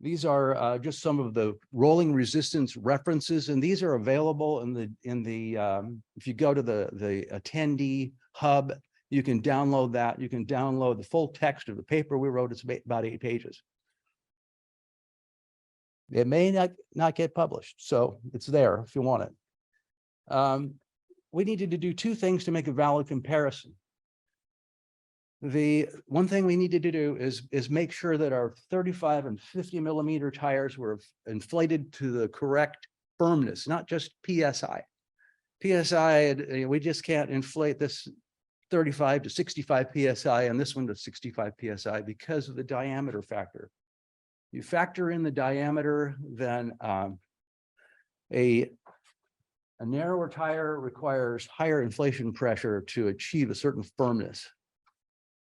These are just some of the rolling resistance references, and these are available in the if you go to the attendee hub, you can download that. You can download the full text of the paper we wrote. It's about 8 pages. It may not get published, so it's there if you want it. We needed to do 2 things to make a valid comparison. The one thing we needed to do is make sure that our 35 and 50 millimeter tires were inflated to the correct firmness, not just PSI. PSI, we just can't inflate this 35 to 65 PSI and this one to 65 PSI because of the diameter factor. You factor in the diameter, then a narrower tire requires higher inflation pressure to achieve a certain firmness.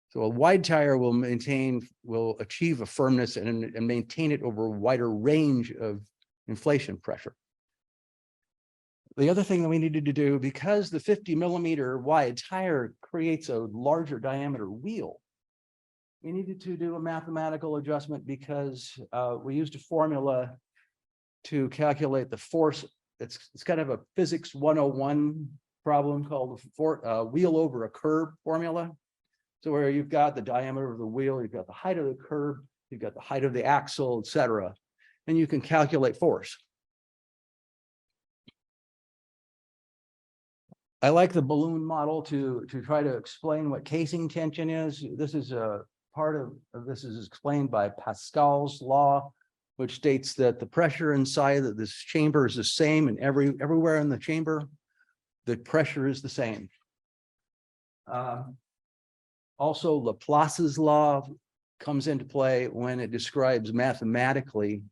So a wide tire will achieve a firmness and maintain it over a wider range of inflation pressure. The other thing that we needed to do, because the 50 millimeter wide tire creates a larger diameter wheel, we needed to do a mathematical adjustment because we used a formula to calculate the force. It's kind of a physics 101 problem called the wheel over a curb formula. So where you've got the diameter of the wheel, you've got the height of the curb, you've got the height of the axle, etc., and you can calculate force. I like the balloon model to try to explain what casing tension is. This is a part of this is explained by Pascal's law, which states that the pressure inside of this chamber is the same, and everywhere in the chamber, the pressure is the same. Also, Laplace's law comes into play when it describes mathematically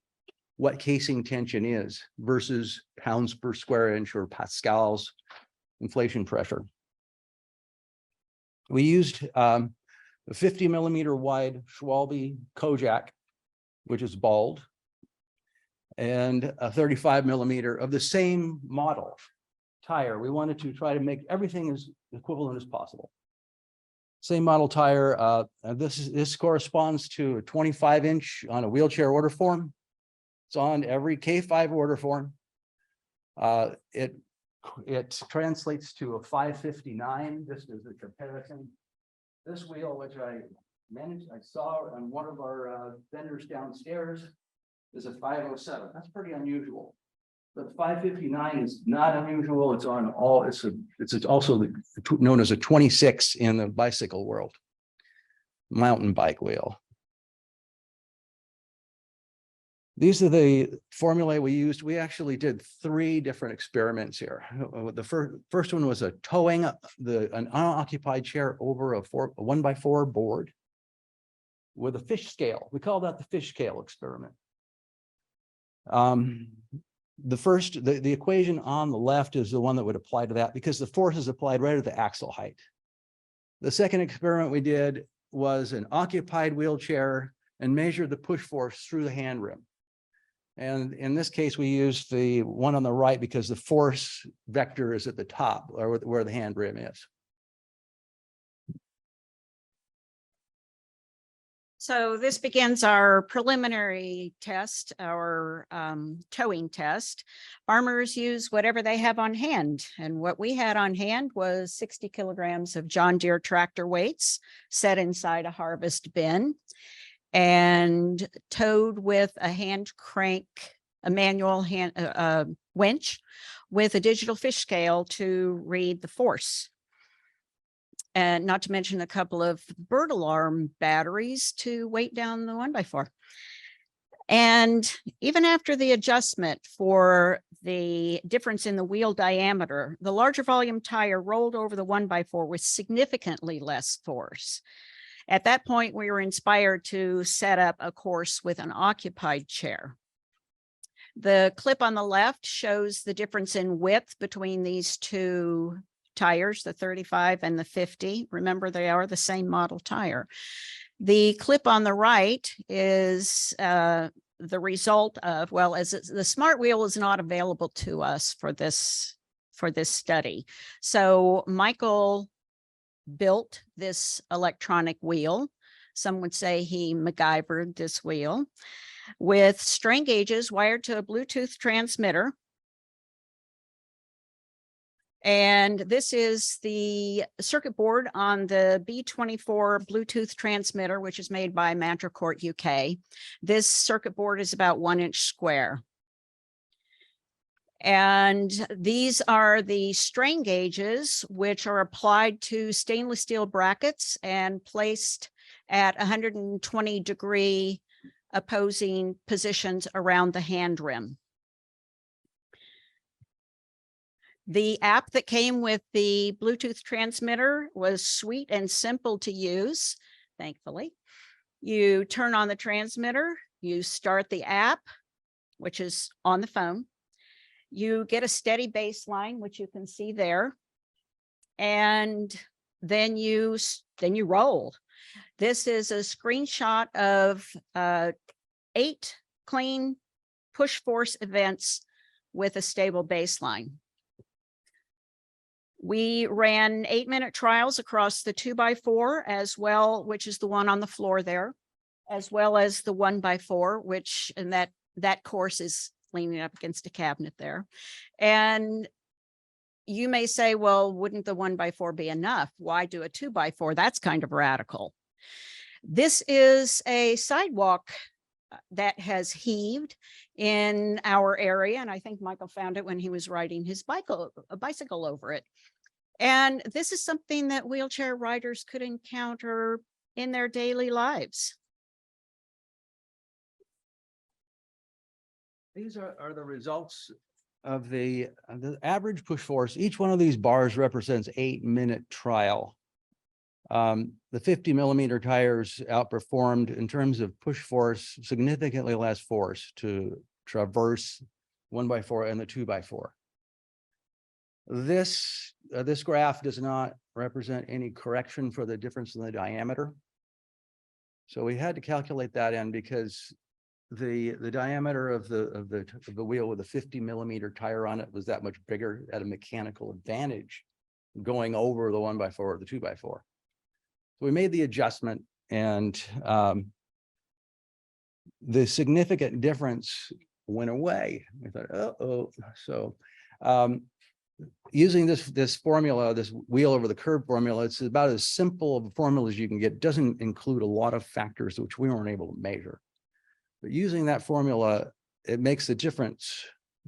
what casing tension is versus pounds per square inch or Pascal's inflation pressure. We used a 50 millimeter wide Schwalbe Kojak, which is bald, and a 35 millimeter of the same model tire. We wanted to try to make everything as equivalent as possible. Same model tire. This corresponds to a 25-inch on a wheelchair order form. It's on every K5 order form. It translates to a 559, just as a comparison. This wheel, which I saw on one of our vendors downstairs, is a 507. That's pretty unusual. But 559 is not unusual. It's on all. It's also known as a 26 in the bicycle world. Mountain bike wheel. These are the formulae we used. We actually did 3 different experiments here. The first one was towing an unoccupied chair over a 1x4 board with a fish scale. We call that the fish scale experiment. The equation on the left is the one that would apply to that because the force is applied right at the axle height. The second experiment we did was an occupied wheelchair and measured the push force through the hand rim. And in this case, we used the one on the right because the force vector is at the top, or where the hand rim is. So this begins our preliminary test, our towing test. Farmers use whatever they have on hand. And what we had on hand was 60 kilograms of John Deere tractor weights set inside a harvest bin and towed with a hand crank, a manual hand winch with a digital fish scale to read the force. And not to mention a couple of bird alarm batteries to weight down the 1x4. And even after the adjustment for the difference in the wheel diameter, the larger volume tire rolled over the 1x4 with significantly less force. At that point, we were inspired to set up a course with an occupied chair. The clip on the left shows the difference in width between these 2 tires, the 35 and the 50. Remember, they are the same model tire. The clip on the right is the result of, well, as the smart wheel is not available to us for this study. So Michael built this electronic wheel. Some would say he MacGyvered this wheel. with strain gauges wired to a Bluetooth transmitter. And this is the circuit board on the B24 Bluetooth transmitter, which is made by Mantracourt UK. This circuit board is about 1 inch square. And these are the strain gauges, which are applied to stainless steel brackets and placed at 120-degree opposing positions around the hand rim. The app that came with the Bluetooth transmitter was sweet and simple to use, thankfully. You turn on the transmitter, you start the app, which is on the phone. You get a steady baseline, which you can see there. And then you roll. This is a screenshot of 8 clean push force events with a stable baseline. We ran 8-minute trials across the 2x4 as well, which is the one on the floor there, as well as the 1x4, which and that course is leaning up against a cabinet there. And you may say, well, wouldn't the 1x4 be enough? Why do a 2x4? That's kind of radical. This is a sidewalk that has heaved in our area. And I think Michael found it when he was riding his bicycle over it. And this is something that wheelchair riders could encounter in their daily lives. These are the results of the average push force. Each one of these bars represents 8-minute trial. The 50-millimeter tires outperformed in terms of push force, significantly less force to traverse 1x4 and the 2x4. This graph does not represent any correction for the difference in the diameter. So we had to calculate that in because the diameter of the wheel with a 50-millimeter tire on it was that much bigger at a mechanical advantage going over the 1x4 or the 2x4. So we made the adjustment, and the significant difference went away. We thought, uh-oh. So using this formula, this wheel over the curb formula, it's about as simple of a formula as you can get. It doesn't include a lot of factors which we weren't able to measure. But using that formula, it makes the difference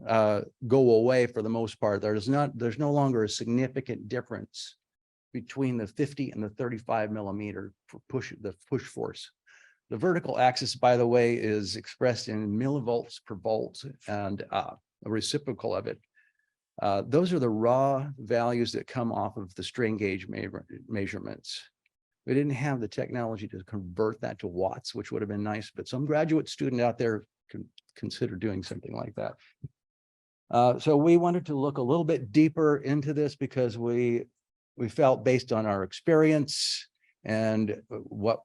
go away for the most part. There's no longer a significant difference between the 50 and the 35-millimeter push force. The vertical axis, by the way, is expressed in millivolts per volt, and a reciprocal of it. Those are the raw values that come off of the strain gauge measurements. We didn't have the technology to convert that to watts, which would have been nice, but some graduate student out there can consider doing something like that. So we wanted to look a little bit deeper into this because we felt, based on our experience and what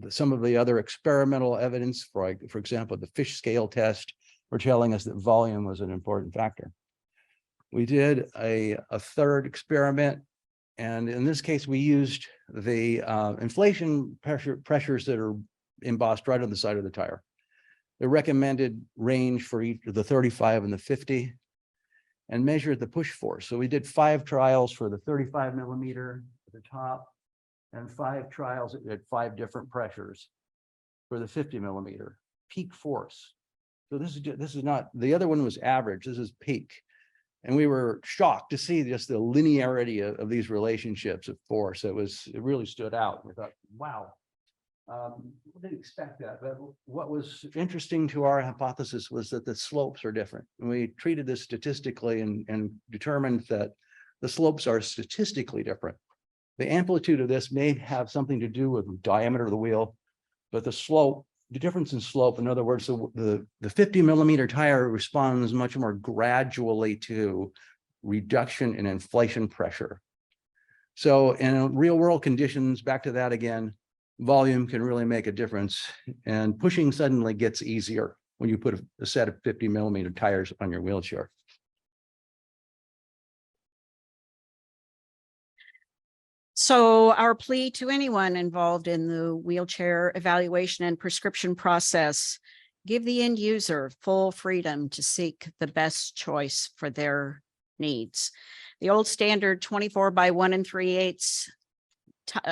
some of the other experimental evidence, for example, the fish scale test, were telling us that volume was an important factor. We did a third experiment, and in this case, we used the inflation pressures that are embossed right on the side of the tire. The recommended range for each of the 35 and the 50, and measured the push force. So we did 5 trials for the 35-millimeter at the top, and 5 trials at 5 different pressures for the 50-millimeter peak force. So this is not, the other one was average, this is peak. And we were shocked to see just the linearity of these relationships of force. It really stood out. We thought, wow, we didn't expect that. But what was interesting to our hypothesis was that the slopes are different. And we treated this statistically and determined that the slopes are statistically different. The amplitude of this may have something to do with the diameter of the wheel, but the slope, the difference in slope, in other words, the 50-millimeter tire responds much more gradually to reduction in inflation pressure. So in real world conditions, back to that again, volume can really make a difference, and pushing suddenly gets easier when you put a set of 50-millimeter tires on your wheelchair. So our plea to anyone involved in the wheelchair evaluation and prescription process Give the end user full freedom to seek the best choice for their needs. The old standard 24 by 1 3/8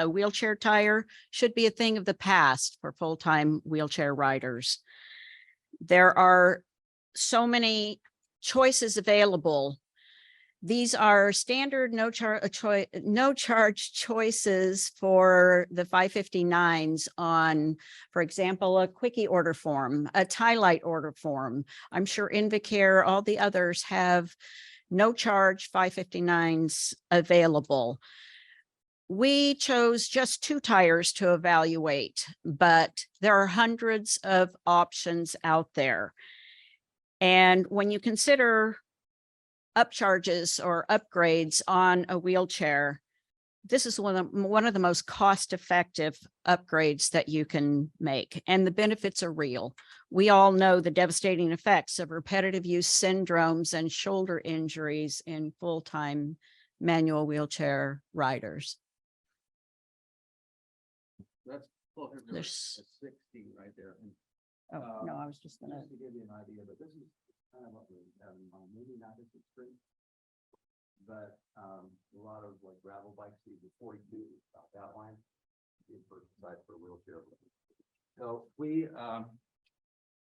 wheelchair tire should be a thing of the past for full-time wheelchair riders. There are so many choices available. These are standard no charge choices for the 559s on, for example, a quickie order form, a tie-light order form. I'm sure Invacare, all the others have no charge 559s available. We chose just 2 tires to evaluate, but there are hundreds of options out there. And when you consider upcharges or upgrades on a wheelchair, this is one of the most cost-effective upgrades that you can make, and the benefits are real. We all know the devastating effects of repetitive use syndromes and shoulder injuries in full-time manual wheelchair riders. That's There's- 60 right there. Oh, no, I was just gonna, Just to give you an idea, but this is kind of what we have in mind, maybe not as extreme. But a lot of like gravel bikes, the 42 about that line, the first side for a wheelchair. So we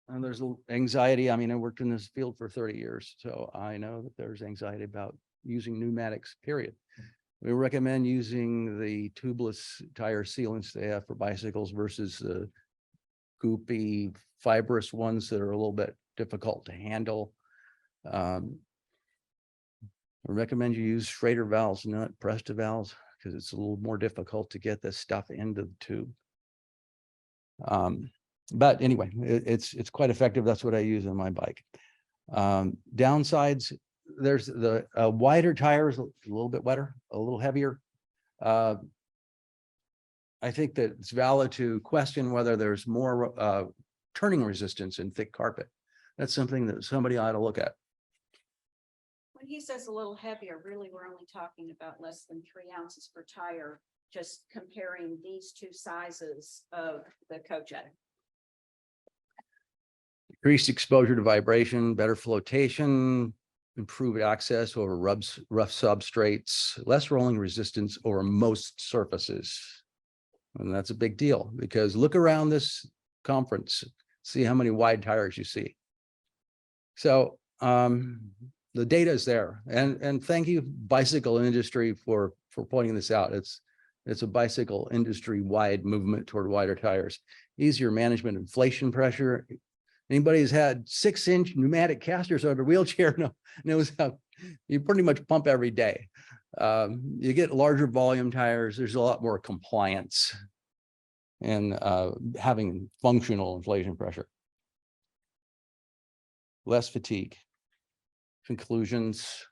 and there's anxiety. I mean, I worked in this field for 30 years, so I know that there's anxiety about using pneumatics, period. We recommend using the tubeless tire sealants they have for bicycles versus the goopy fibrous ones that are a little bit difficult to handle. I recommend you use Schrader valves, not Presta valves, because it's a little more difficult to get this stuff into the tube. But anyway, it's quite effective. That's what I use on my bike. Downsides, there's the wider tires, a little bit wetter, a little heavier. I think that it's valid to question whether there's more turning resistance in thick carpet. That's something that somebody ought to look at. when he says a little heavier, really, we're only talking about less than 3 ounces per tire, just comparing these 2 sizes of the coach. Increased exposure to vibration, better flotation, improved access over rough substrates, less rolling resistance over most surfaces. And that's a big deal because look around this conference, see how many wide tires you see. So the data is there, and thank you, bicycle industry, for pointing this out. It's a bicycle industry wide movement toward wider tires, easier management, inflation pressure. Anybody who's had 6-inch pneumatic casters on a wheelchair knows how you pretty much pump every day. You get larger volume tires. There's a lot more compliance and having functional inflation pressure. Less fatigue. Conclusions.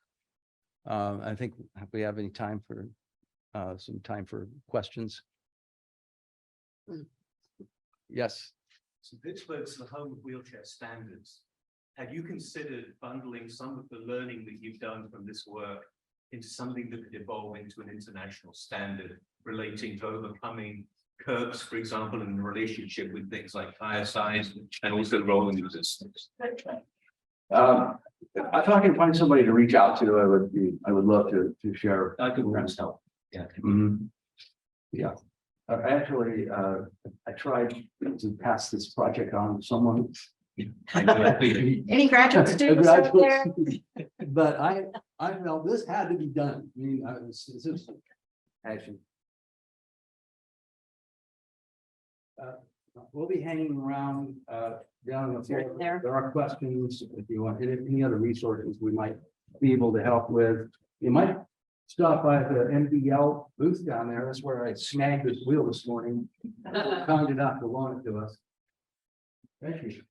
I think if we have any time for some time for questions. Yes. So Pittsburgh's the home of wheelchair standards. Have you considered bundling some of the learning that you've done from this work into something that could evolve into an international standard relating to overcoming curbs, for example, in relationship with things like tire size and also rolling resistance? If I can find somebody to reach out to, I would love to share. I could perhaps help. Yeah. Yeah. Actually, I tried to pass this project on to someone. Any graduate students out there? But I felt this had to be done. I mean, it's just passion. We'll be hanging around down the floor. There. There are questions if you want, any other resources we might be able to help with. You might stop by the MDL booth down there. That's where I snagged this wheel this morning. Kind enough to loan it to us. Thank you.